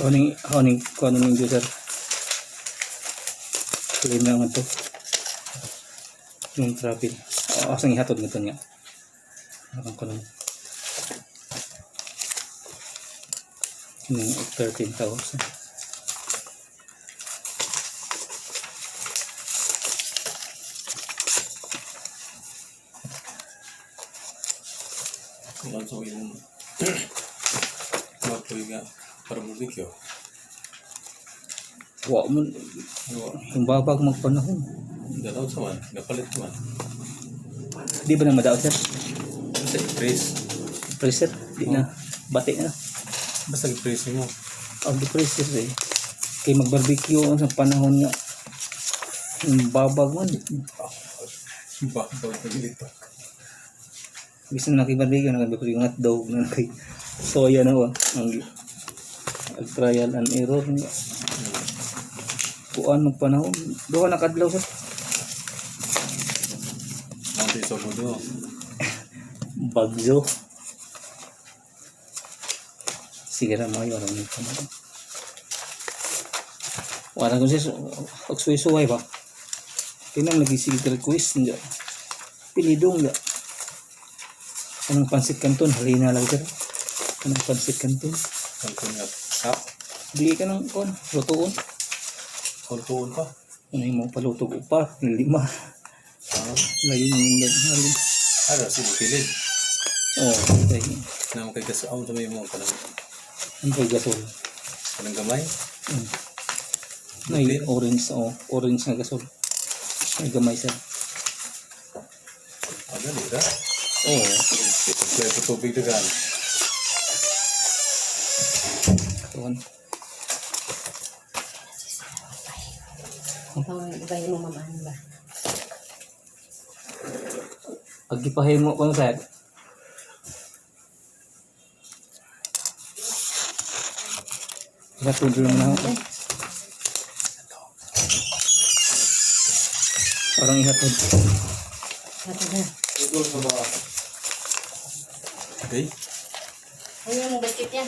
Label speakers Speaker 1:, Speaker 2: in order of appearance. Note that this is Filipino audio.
Speaker 1: Honing ko ano ng juicer. Clean lang ito. Yung trapin. Asang ihatod nito nga. Alam ko naman. Yung 13,000.
Speaker 2: Also yung magpuliga para barbecue.
Speaker 1: Wa mo yung babag magpanahon.
Speaker 2: Dalaw sa man, gapalit man.
Speaker 1: Di ba na madaot sir?
Speaker 2: Basta i-press.
Speaker 1: Preset? Di na. Bati na.
Speaker 2: Basta i-press mo.
Speaker 1: Ang preset eh. Kay mag-barbecue sa panahon nga. Yung babag man.
Speaker 2: Babaw na gilito.
Speaker 1: Bisa na kay-barbecue, nag-barbecue yung hotdog, na kay soya na wa. Ang trial and error niya. Kuan magpanahon. Doon nakadlaw sir.
Speaker 2: Nanti sa mudo.
Speaker 1: Bagyo. Sige na mo yung arang nito. Wala ko siya pagsuy-suway ba? Tinang nag-isig request niya. Pilidong niya. Anong pansit kanton? Halina lang sir. Anong pansit kanton?
Speaker 2: Kanton nga. Sap.
Speaker 1: Bili ka ng kon. Lutuon.
Speaker 2: Kanton pa.
Speaker 1: Ano yung mga palutog upat? 5. Lagi yung halin.
Speaker 2: Ano, sinipilid.
Speaker 1: Oo. Okay.
Speaker 2: Naman kay kasaon sa may mo.
Speaker 1: Ang kay gasol.
Speaker 2: Kanang gamay.
Speaker 1: May orange. Orange na gasol. May gamay sir.
Speaker 2: Ano, nila?
Speaker 1: Oo.
Speaker 2: Kaya ito tubig dagan.
Speaker 1: Katawan.
Speaker 3: Bagay mo mamahan ba?
Speaker 1: Pag ipahimo ko na sir. Ihatod lang na ako. Parang ihatod.
Speaker 3: Satu na.
Speaker 2: Okay?
Speaker 3: Ano yung basket yan?